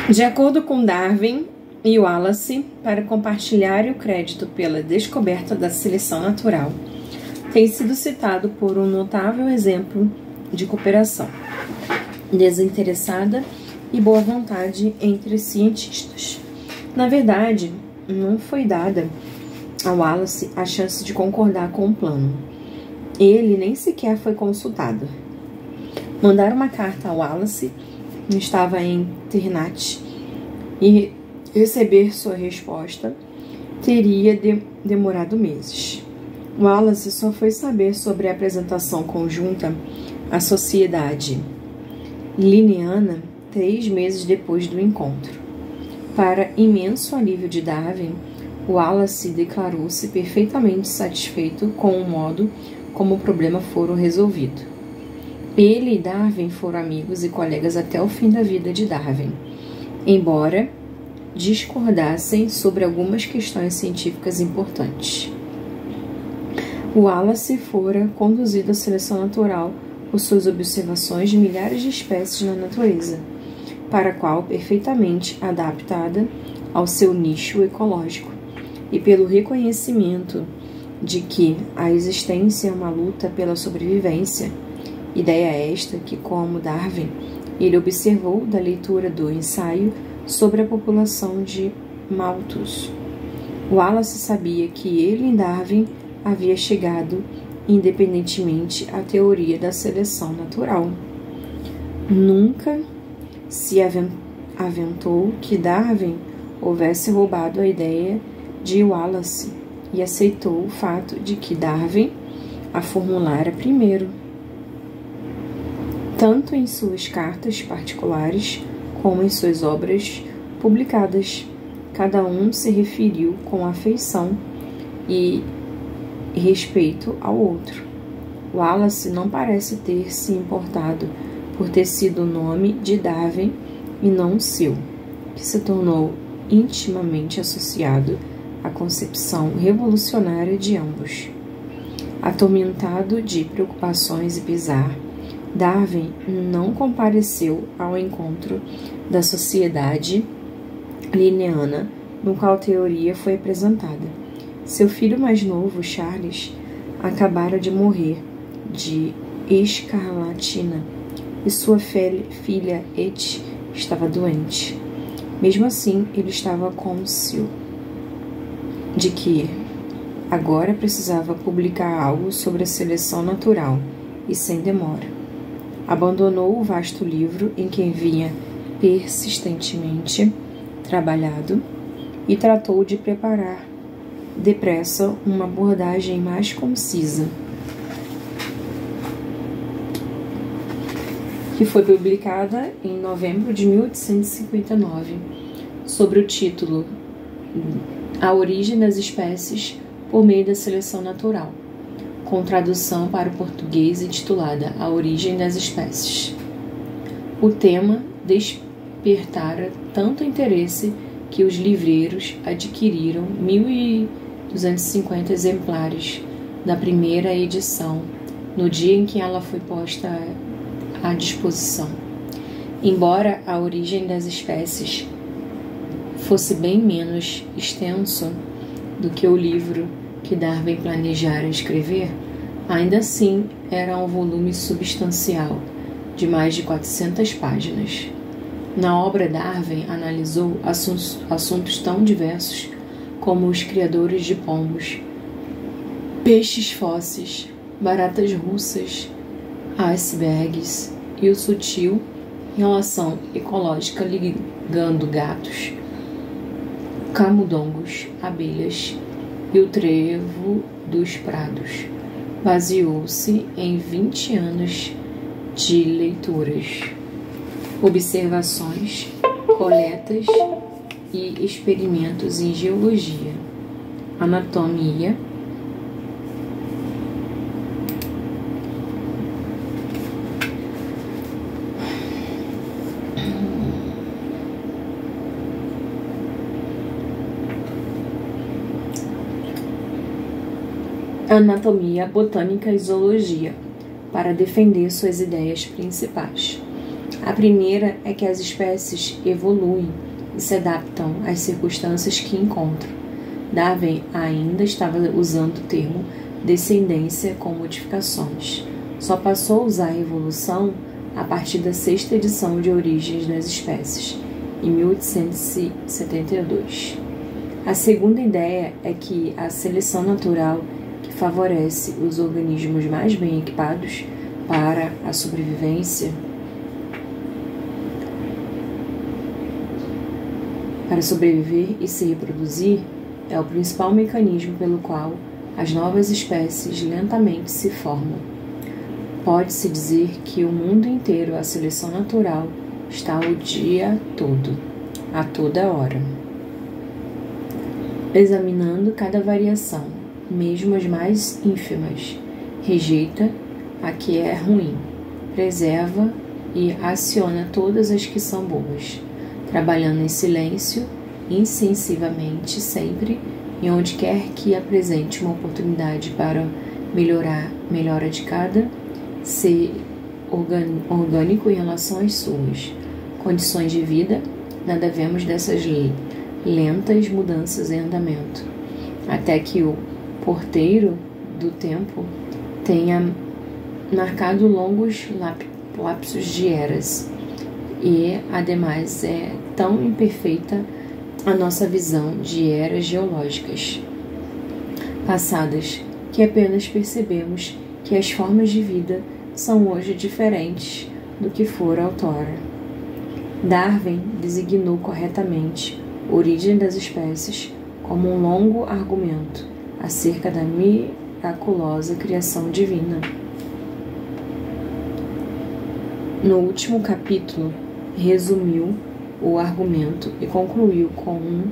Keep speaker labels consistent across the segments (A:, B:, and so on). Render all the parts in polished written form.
A: De acordo com Darwin e Wallace, para compartilhar o crédito pela descoberta da seleção natural, tem sido citado por um notável exemplo de cooperação desinteressada e boa vontade entre cientistas. Na verdade, não foi dada a Wallace a chance de concordar com o plano. Ele nem sequer foi consultado. Mandar uma carta a Wallace estava em Ternate e receber sua resposta teria demorado meses. Wallace só foi saber sobre a apresentação conjunta à Sociedade Linneana 3 meses depois do encontro. Para imenso alívio de Darwin, Wallace declarou-se perfeitamente satisfeito com o modo como o problema fora resolvido. Ele e Darwin foram amigos e colegas até o fim da vida de Darwin, embora discordassem sobre algumas questões científicas importantes. Wallace fora conduzido à seleção natural por suas observações de milhares de espécies na natureza, para a qual perfeitamente adaptada ao seu nicho ecológico, e pelo reconhecimento de que a existência é uma luta pela sobrevivência, ideia esta que, como Darwin, ele observou da leitura do ensaio sobre a população de Malthus. Wallace sabia que ele e Darwin havia chegado independentemente à teoria da seleção natural. Nunca se aventou que Darwin houvesse roubado a ideia de Wallace e aceitou o fato de que Darwin a formulara primeiro. Tanto em suas cartas particulares como em suas obras publicadas, cada um se referiu com afeição e respeito ao outro. Wallace não parece ter se importado por ter sido o nome de Darwin e não o seu, que se tornou intimamente associado à concepção revolucionária de ambos. Atormentado de preocupações e pesar, Darwin não compareceu ao encontro da Sociedade Linneana, no qual a teoria foi apresentada. Seu filho mais novo, Charles, acabara de morrer de escarlatina e sua filha Ethel estava doente. Mesmo assim, ele estava cônscio de que agora precisava publicar algo sobre a seleção natural e sem demora. Abandonou o vasto livro em que vinha persistentemente trabalhado e tratou de preparar depressa uma abordagem mais concisa, que foi publicada em novembro de 1859, sobre o título A Origem das Espécies por meio da Seleção Natural, com tradução para o português intitulada A Origem das Espécies. O tema despertara tanto interesse que os livreiros adquiriram 1.250 exemplares da primeira edição no dia em que ela foi posta à disposição. Embora A Origem das Espécies fosse bem menos extenso do que o livro que Darwin planejara escrever, ainda assim era um volume substancial, de mais de 400 páginas. Na obra, Darwin analisou assuntos tão diversos como os criadores de pombos, peixes fósseis, baratas russas, icebergs e o sutil relação ecológica ligando gatos, camundongos, abelhas e o trevo dos prados. Baseou-se em 20 anos de leituras, observações, coletas e experimentos em geologia, anatomia, botânica e zoologia, para defender suas ideias principais. A primeira é que as espécies evoluem e se adaptam às circunstâncias que encontram. Darwin ainda estava usando o termo descendência com modificações. Só passou a usar evolução a partir da 6ª edição de Origens das Espécies, em 1872. A segunda ideia é que a seleção natural, que favorece os organismos mais bem equipados para a sobrevivência, para sobreviver e se reproduzir, é o principal mecanismo pelo qual as novas espécies lentamente se formam. Pode-se dizer que o mundo inteiro, a seleção natural, está o dia todo, a toda hora, examinando cada variação, mesmo as mais ínfimas, rejeita a que é ruim, preserva e aciona todas as que são boas, trabalhando em silêncio, insensivamente, sempre e onde quer que apresente uma oportunidade para melhora de cada ser orgânico em relação às suas condições de vida. Nada vemos dessas lentas mudanças em andamento, até que o porteiro do tempo tenha marcado longos lapsos de eras. E, ademais, é tão imperfeita a nossa visão de eras geológicas passadas que apenas percebemos que as formas de vida são hoje diferentes do que foram outrora. Darwin designou corretamente a origem das espécies como um longo argumento acerca da miraculosa criação divina. No último capítulo, resumiu o argumento e concluiu com um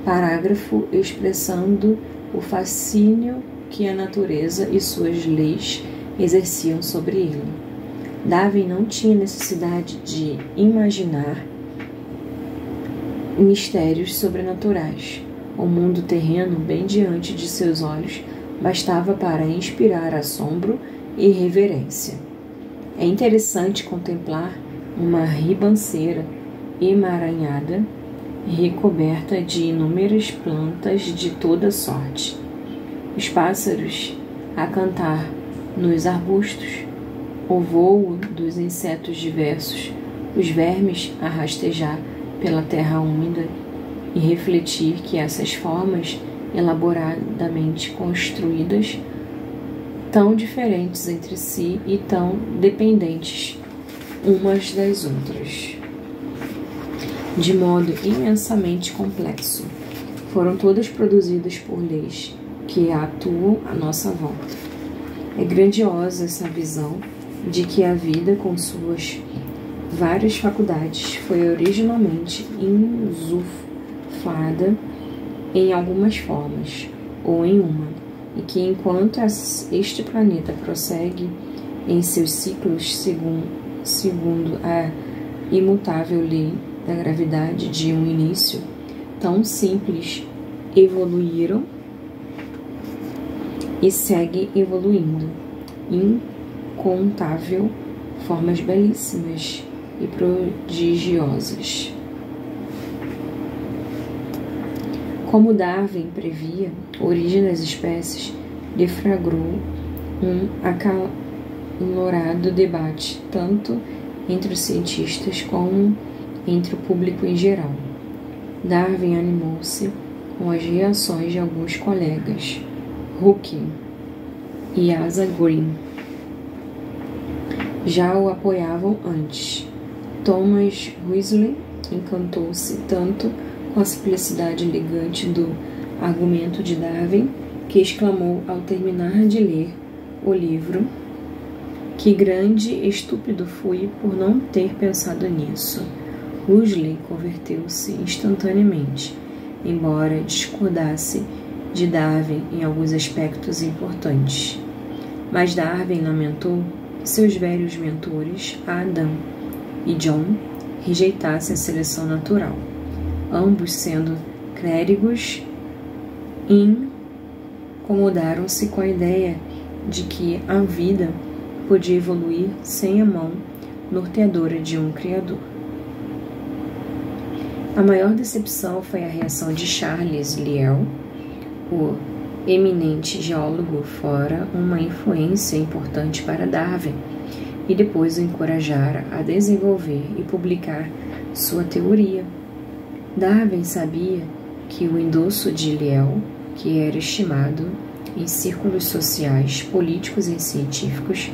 A: parágrafo expressando o fascínio que a natureza e suas leis exerciam sobre ele. Darwin não tinha necessidade de imaginar mistérios sobrenaturais. O mundo terreno, bem diante de seus olhos, bastava para inspirar assombro e reverência. É interessante contemplar uma ribanceira emaranhada, recoberta de inúmeras plantas de toda sorte, os pássaros a cantar nos arbustos, o vôo dos insetos diversos, os vermes a rastejar pela terra úmida, e refletir que essas formas elaboradamente construídas, tão diferentes entre si e tão dependentes umas das outras, de modo imensamente complexo, foram todas produzidas por leis que atuam à nossa volta. É grandiosa essa visão de que a vida, com suas várias faculdades, foi originalmente insuflada em algumas formas, ou em uma, e que enquanto este planeta prossegue em seus ciclos segundo a imutável lei da gravidade de um início tão simples, evoluíram e seguem evoluindo, incontável formas belíssimas e prodigiosas. Como Darwin previa, a origem das espécies deflagrou um acalorado debate, tanto entre os cientistas como entre o público em geral. Darwin animou-se com as reações de alguns colegas, Hooke e Asa Green. Já o apoiavam antes. Thomas Huxley encantou-se tanto com a simplicidade elegante do argumento de Darwin que exclamou ao terminar de ler o livro: "Que grande estúpido fui por não ter pensado nisso." Huxley converteu-se instantaneamente, embora discordasse de Darwin em alguns aspectos importantes. Mas Darwin lamentou que seus velhos mentores, Adam e John, rejeitassem a seleção natural. Ambos, sendo clérigos, incomodaram-se com a ideia de que a vida podia evoluir sem a mão norteadora de um Criador. A maior decepção foi a reação de Charles Lyell, o eminente geólogo, fora uma influência importante para Darwin, e depois o encorajara a desenvolver e publicar sua teoria. Darwin sabia que o endosso de Lyell, que era estimado em círculos sociais, políticos e científicos,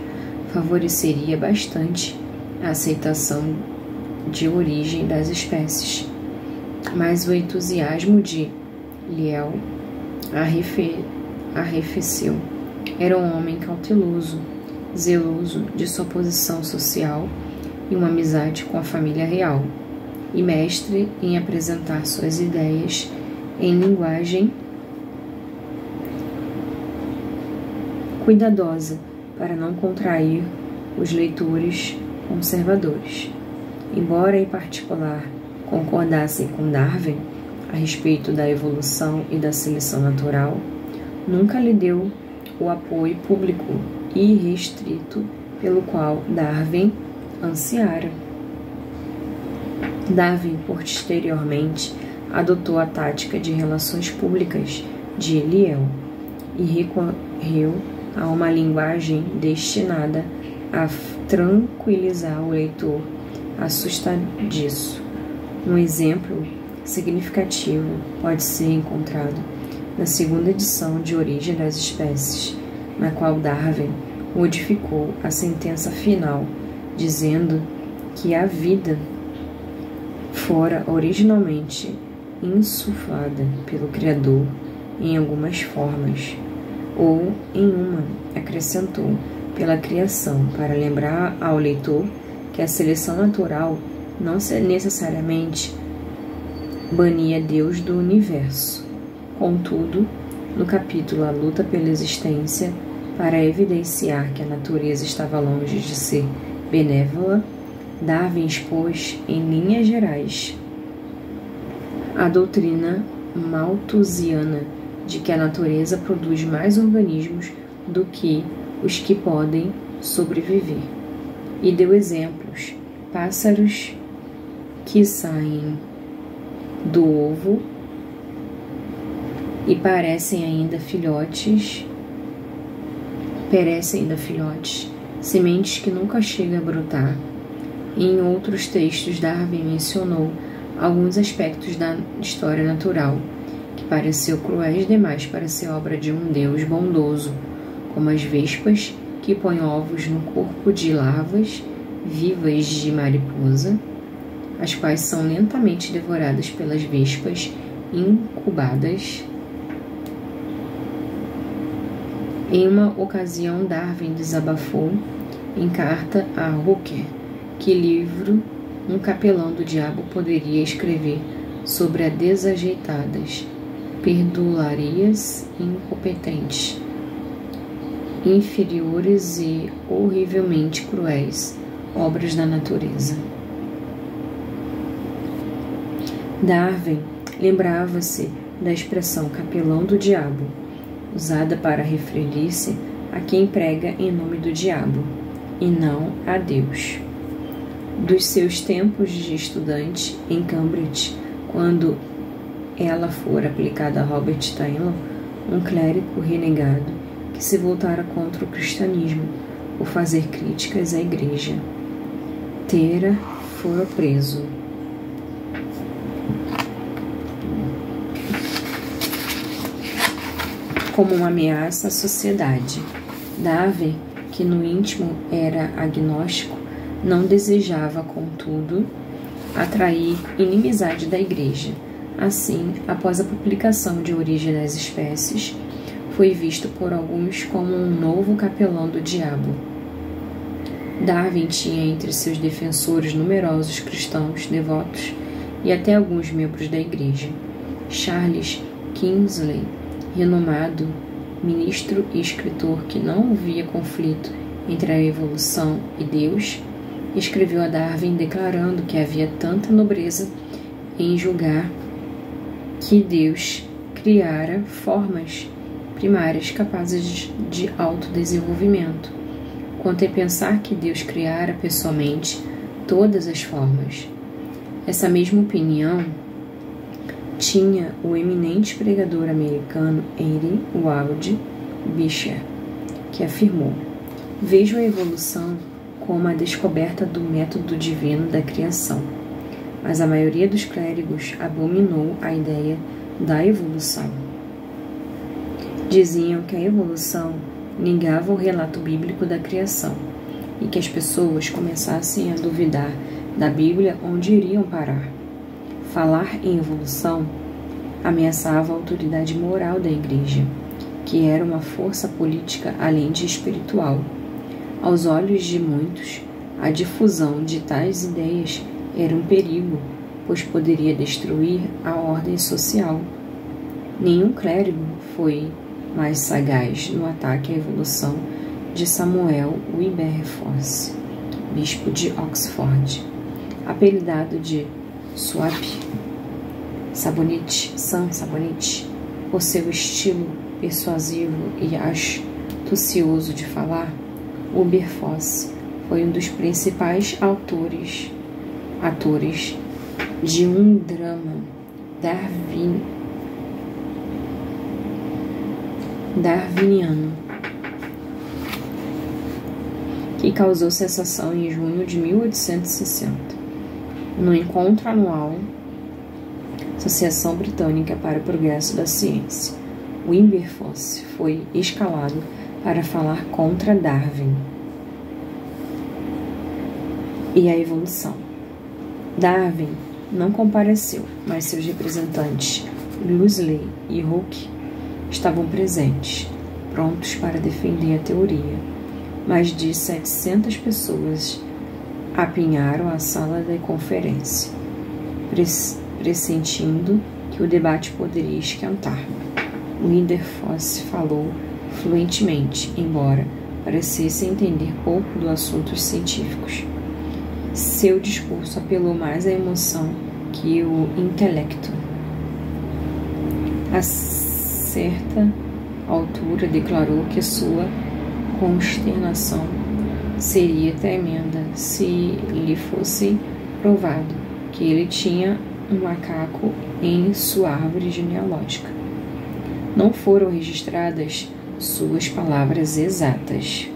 A: favoreceria bastante a aceitação de origem das espécies. Mas o entusiasmo de Lyell arrefeceu. Era um homem cauteloso, zeloso de sua posição social e uma amizade com a família real, e mestre em apresentar suas ideias em linguagem cuidadosa para não contrair os leitores conservadores. Embora, em particular, concordassem com Darwin a respeito da evolução e da seleção natural, nunca lhe deu o apoio público irrestrito pelo qual Darwin ansiara. Darwin, posteriormente, adotou a tática de relações públicas de Lyell e recorreu a uma linguagem destinada a tranquilizar o leitor assustadiço. Um exemplo significativo pode ser encontrado na segunda edição de Origem das Espécies, na qual Darwin modificou a sentença final, dizendo que a vida fora originalmente insuflada pelo Criador em algumas formas, ou em uma, acrescentou, pela criação, para lembrar ao leitor que a seleção natural não necessariamente bania Deus do universo. Contudo, no capítulo A Luta pela Existência, para evidenciar que a natureza estava longe de ser benévola, Darwin expôs, em linhas gerais, a doutrina malthusiana de que a natureza produz mais organismos do que os que podem sobreviver, e deu exemplos: pássaros que saem do ovo e perecem ainda filhotes, sementes que nunca chegam a brotar. Em outros textos, Darwin mencionou alguns aspectos da história natural que pareceu cruéis demais para ser obra de um Deus bondoso, como as vespas que põem ovos no corpo de larvas vivas de mariposa, as quais são lentamente devoradas pelas vespas incubadas. Em uma ocasião, Darwin desabafou em carta a Hooker que livro um capelão do diabo poderia escrever sobre as desajeitadas, perdularias incompetentes, inferiores e horrivelmente cruéis obras da natureza. Darwin lembrava-se da expressão capelão do diabo, usada para referir-se a quem prega em nome do diabo, e não a Deus. Dos seus tempos de estudante em Cambridge, quando ela fora aplicada a Robert Taylor, um clérigo renegado que se voltara contra o cristianismo por fazer críticas à igreja. Tera fora preso. Como uma ameaça à sociedade. Darwin, que no íntimo era agnóstico, não desejava, contudo, atrair inimizade da igreja. Assim, após a publicação de Origem das Espécies, foi visto por alguns como um novo capelão do diabo. Darwin tinha entre seus defensores numerosos cristãos devotos e até alguns membros da igreja. Charles Kingsley, renomado ministro e escritor que não via conflito entre a evolução e Deus, escreveu a Darwin declarando que havia tanta nobreza em julgar que Deus criara formas primárias capazes de autodesenvolvimento, quanto em pensar que Deus criara pessoalmente todas as formas. Essa mesma opinião tinha o eminente pregador americano Henry Ward Beecher, que afirmou: vejo a evolução como a descoberta do método divino da criação. Mas a maioria dos clérigos abominou a ideia da evolução. Diziam que a evolução negava o relato bíblico da criação e que as pessoas começassem a duvidar da Bíblia onde iriam parar. Falar em evolução ameaçava a autoridade moral da Igreja, que era uma força política além de espiritual. Aos olhos de muitos, a difusão de tais ideias era um perigo, pois poderia destruir a ordem social. Nenhum clérigo foi mais sagaz no ataque à evolução de Samuel Wilberforce, bispo de Oxford, apelidado de Sam Sabonete, por seu estilo persuasivo e astucioso de falar. Wilberforce foi um dos principais atores de um drama darwiniano que causou sensação em junho de 1860, no encontro anual Associação Britânica para o Progresso da Ciência. Wilberforce foi escalado para falar contra Darwin e a evolução. Darwin não compareceu, mas seus representantes, Lusley e Hooke, estavam presentes, prontos para defender a teoria. Mais de 700 pessoas apinharam a sala da conferência, pressentindo que o debate poderia esquentar. Wilberforce falou fluentemente, embora parecesse entender pouco dos assuntos científicos. Seu discurso apelou mais à emoção que o intelecto. A certa altura declarou que sua consternação seria tremenda se lhe fosse provado que ele tinha um macaco em sua árvore genealógica. Não foram registradas suas palavras exatas,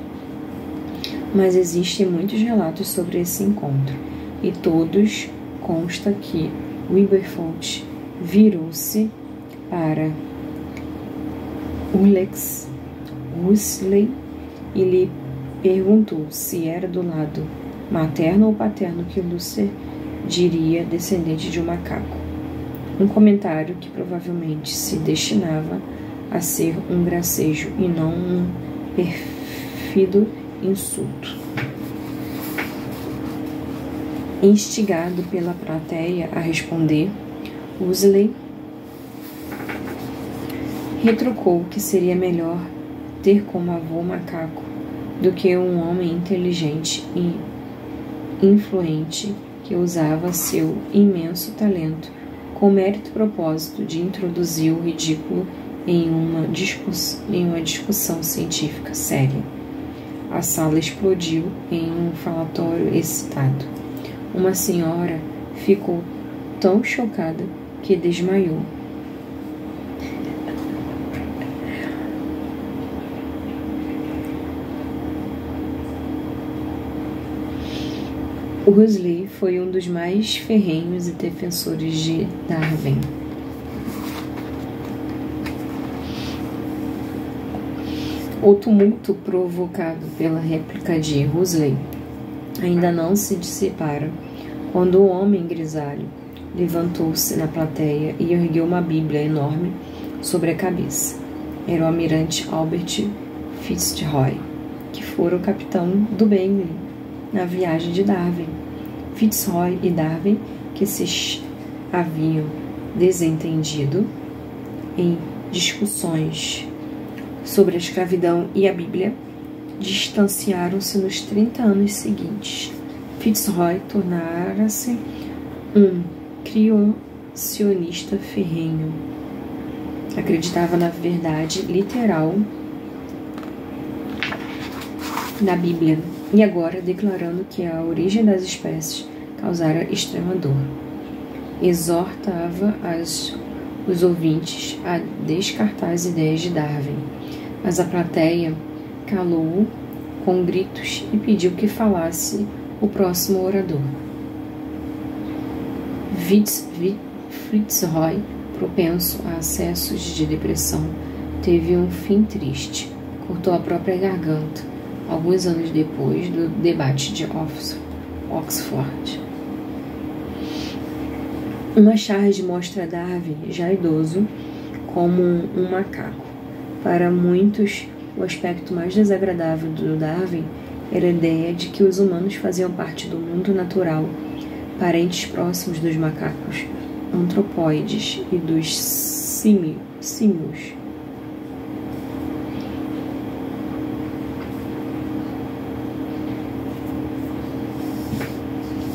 A: mas existem muitos relatos sobre esse encontro, e todos consta que Wilberforce virou-se para Huxley e lhe perguntou se era do lado materno ou paterno que Lucifer diria descendente de um macaco. Um comentário que provavelmente se destinava a ser um gracejo e não um pérfido insulto. Instigado pela plateia a responder, Huxley retrucou que seria melhor ter como avô macaco do que um homem inteligente e influente que usava seu imenso talento com o mérito propósito de introduzir o ridículo em uma discussão científica séria. A sala explodiu em um falatório excitado. Uma senhora ficou tão chocada que desmaiou. Huxley foi um dos mais ferrenhos defensores de Darwin. O tumulto provocado pela réplica de Huxley ainda não se dissipara quando o homem grisalho levantou-se na plateia e ergueu uma Bíblia enorme sobre a cabeça. Era o almirante Albert Fitzroy, que fora o capitão do Bentley na viagem de Darwin. Fitzroy e Darwin, que se haviam desentendido em discussões sobre a escravidão e a Bíblia, distanciaram-se nos 30 anos seguintes. Fitzroy tornara-se um criacionista ferrenho. Acreditava na verdade literal da Bíblia, e agora declarando que a origem das espécies causara extrema dor. Exortava os ouvintes a descartar as ideias de Darwin, mas a plateia calou-o com gritos e pediu que falasse o próximo orador. Fitzroy, propenso a acessos de depressão, teve um fim triste. Cortou a própria garganta, alguns anos depois do debate de Oxford. Uma charge mostra Darwin, já idoso, como um macaco. Para muitos, o aspecto mais desagradável do Darwin era a ideia de que os humanos faziam parte do mundo natural, parentes próximos dos macacos antropóides e dos símios.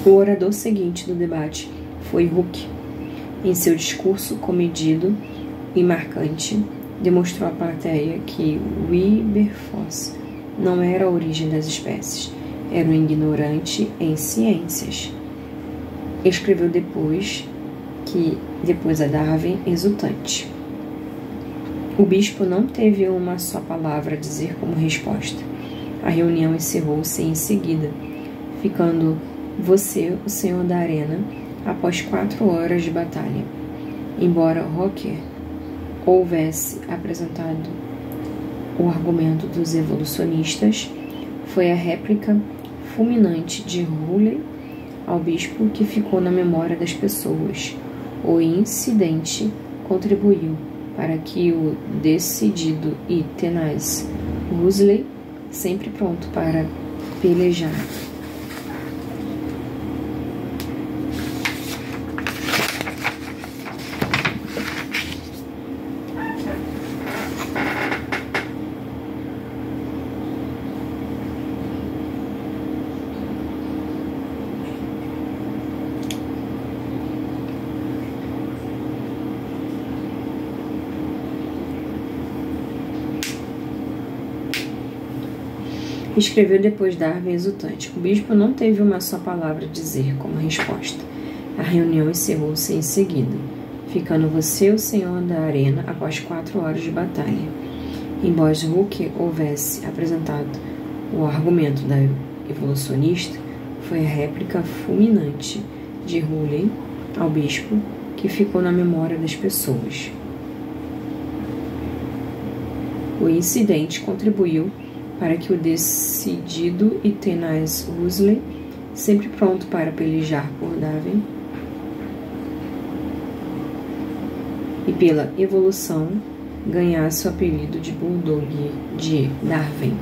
A: O orador seguinte do debate foi Hooke. Em seu discurso comedido e marcante, demonstrou à plateia que Wilberforce não era a origem das espécies, era um ignorante em ciências. Escreveu depois a Darwin, exultante. O bispo não teve uma só palavra a dizer como resposta. A reunião encerrou-se em seguida, ficando você, o senhor da arena, após 4 horas de batalha. Embora Hooker houvesse apresentado o argumento dos evolucionistas, foi a réplica fulminante de Rowley ao bispo que ficou na memória das pessoas. O incidente contribuiu para que o decidido e tenaz Huxley, sempre pronto para pelejar, escreveu depois Darwin, exultante. O bispo não teve uma só palavra a dizer como resposta. A reunião encerrou-se em seguida, ficando você, o senhor da arena, após 4 horas de batalha. Embora Hooke houvesse apresentado o argumento da evolucionista, foi a réplica fulminante de Rowley ao bispo que ficou na memória das pessoas. O incidente contribuiu para que o decidido e tenaz Huxley, sempre pronto para pelejar por Darwin e pela evolução, ganhasse o apelido de Bulldog de Darwin.